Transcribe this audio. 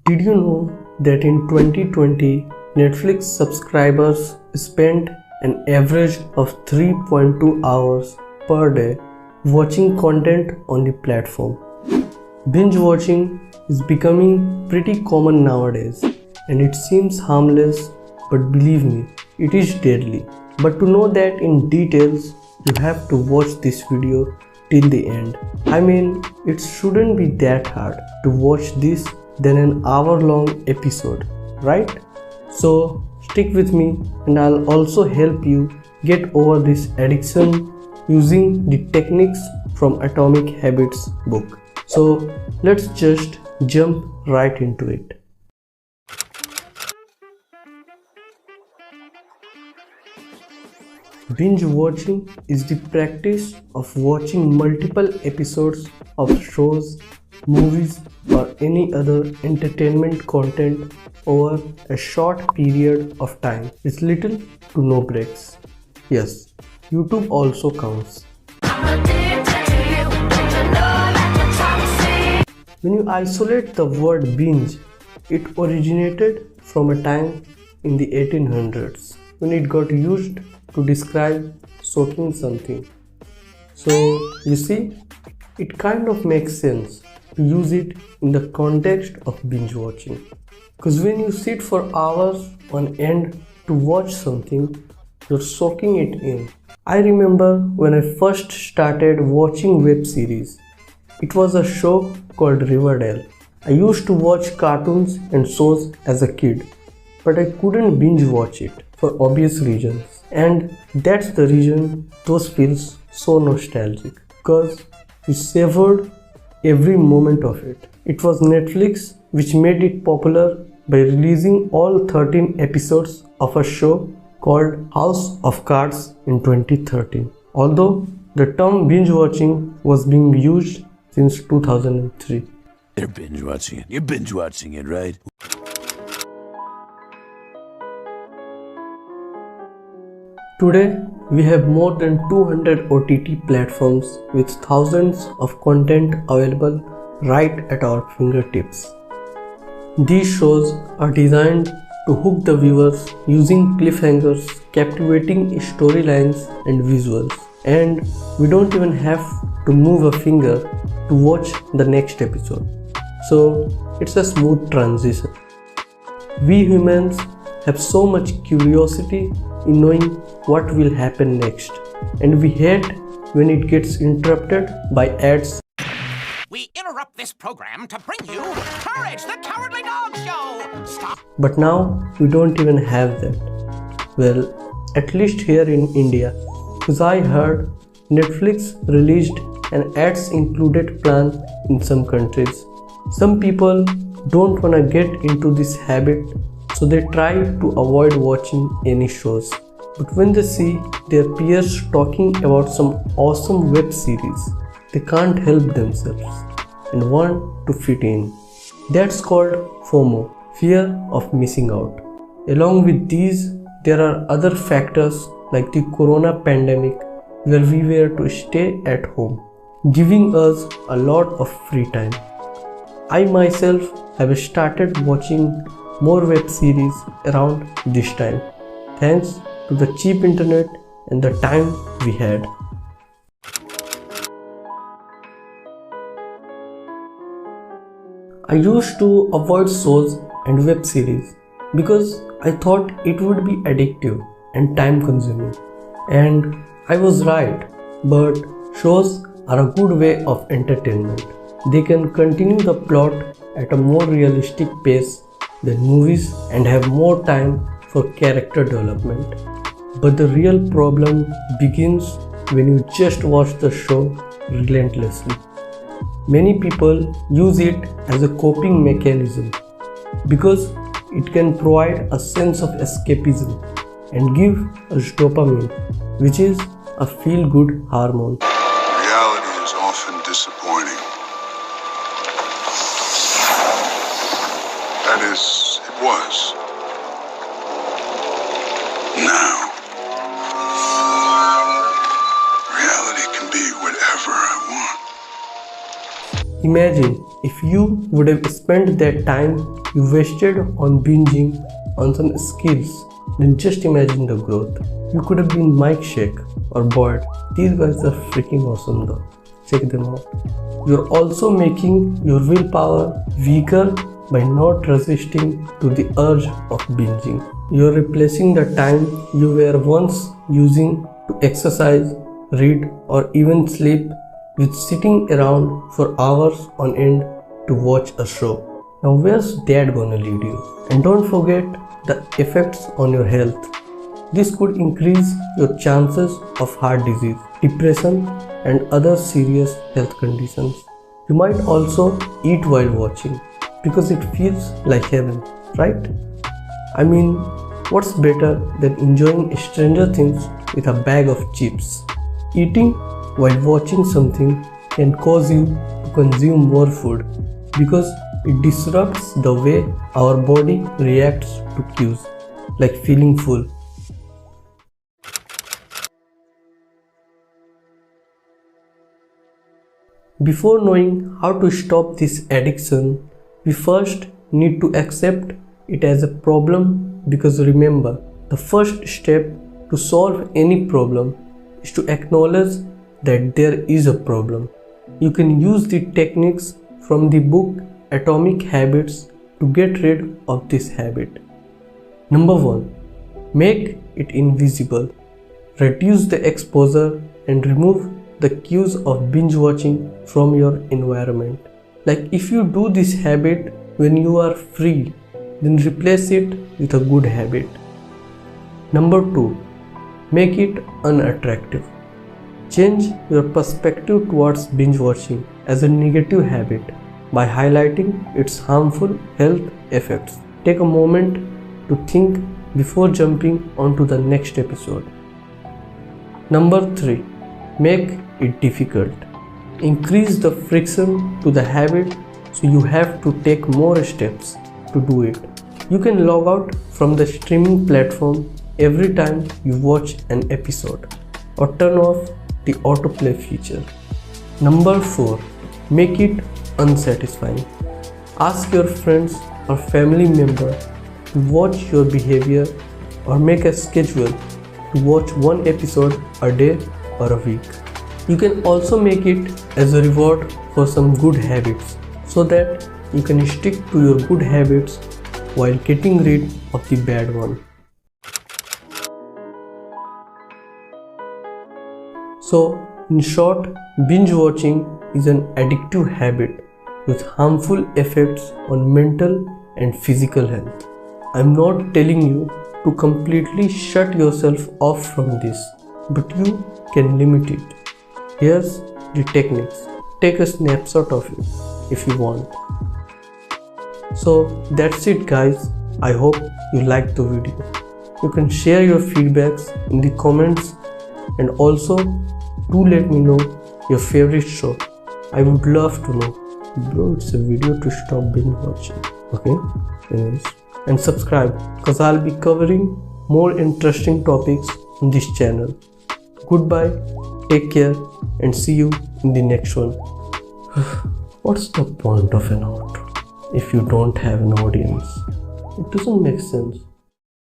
Did you know that in 2020, Netflix subscribers spent an average of 3.2 hours per day watching content on the platform? Binge watching is becoming pretty common nowadays, and it seems harmless, but believe me, it is deadly. But to know that in details, you have to watch this video till the end. I mean, it shouldn't be that hard to watch this than an hour-long episode, right? So stick with me and I'll also help you get over this addiction using the techniques from Atomic Habits book. So let's just jump right into it. Binge watching is the practice of watching multiple episodes of shows, movies, or any other entertainment content over a short period of time with little to no breaks. Yes, YouTube also counts. When you isolate the word binge, it originated from a time in the 1800s when it got used to describe soaking something. So you see, it kind of makes sense to use it in the context of binge watching. Because when you sit for hours on end to watch something, you're soaking it in. I remember when I first started watching web series. It was a show called Riverdale. I used to watch cartoons and shows as a kid, but I couldn't binge watch it for obvious reasons. And that's the reason those feels so nostalgic, because we savored every moment of it. It was Netflix which made it popular by releasing all 13 episodes of a show called House of Cards in 2013. Although the term binge watching was being used since 2003. They're binge watching it. You're binge watching it, right? Today, we have more than 200 OTT platforms with thousands of content available right at our fingertips. These shows are designed to hook the viewers using cliffhangers, captivating storylines and visuals. And we don't even have to move a finger to watch the next episode. So it's a smooth transition. We humans have so much curiosity in knowing what will happen next, and we hate when it gets interrupted by ads. We interrupt this program to bring you Courage the Cowardly Dog Show! Stop! But now we don't even have that. Well, at least here in India, because I heard Netflix released an ads included plan in some countries. Some people don't wanna get into this habit, so they try to avoid watching any shows. But when they see their peers talking about some awesome web series, they can't help themselves and want to fit in. That's called FOMO, fear of missing out. Along with these, there are other factors like the corona pandemic, where we were to stay at home, giving us a lot of free time. I myself have started watching more web series around this time, thanks to the cheap internet and the time we had. I used to avoid shows and web series because I thought it would be addictive and time consuming. And I was right, but shows are a good way of entertainment. They can continue the plot at a more realistic pace than movies and have more time for character development. But the real problem begins when you just watch the show relentlessly. Many people use it as a coping mechanism because it can provide a sense of escapism and give us dopamine, which is a feel-good hormone. Reality is often disappointing. That is, it was. Now, reality can be whatever I want. Imagine if you would have spent that time you wasted on binging on some skills, then just imagine the growth. You could have been Mike Shake or Boyd. These guys are freaking awesome though. Check them out. You're also making your willpower weaker by not resisting to the urge of binging. You're replacing the time you were once using to exercise, read, or even sleep with sitting around for hours on end to watch a show. Now where's that gonna lead you? And don't forget the effects on your health. This could increase your chances of heart disease, depression, and other serious health conditions. You might also eat while watching because it feels like heaven, right? I mean, what's better than enjoying Stranger Things with a bag of chips? Eating while watching something can cause you to consume more food because it disrupts the way our body reacts to cues, like feeling full. Before knowing how to stop this addiction, we first need to accept it as a problem, because remember, the first step to solve any problem is to acknowledge that there is a problem. You can use the techniques from the book Atomic Habits to get rid of this habit. Number 1. Make it invisible. Reduce the exposure and remove the cues of binge watching from your environment. Like if you do this habit when you are free, then replace it with a good habit. Number 2. Make it unattractive. Change your perspective towards binge watching as a negative habit by highlighting its harmful health effects. Take a moment to think before jumping onto the next episode. Number 3. Make it difficult. Increase the friction to the habit so you have to take more steps to do it. You can log out from the streaming platform every time you watch an episode or turn off the autoplay feature. Number 4. Make it unsatisfying. Ask your friends or family member to watch your behavior or make a schedule to watch one episode a day or a week. You can also make it as a reward for some good habits so that you can stick to your good habits while getting rid of the bad one. So, in short, binge watching is an addictive habit with harmful effects on mental and physical health. I'm not telling you to completely shut yourself off from this, but you can limit it. Here's the techniques. Take a snapshot of it if you want. So that's it guys. I hope you liked the video. You can share your feedbacks in the comments and also do let me know your favorite show. I would love to know. Bro, it's a video to stop binge watching. Okay? Anyways. And subscribe because I'll be covering more interesting topics on this channel. Goodbye, take care, and see you in the next one. What's the point of an outro if you don't have an audience? It doesn't make sense.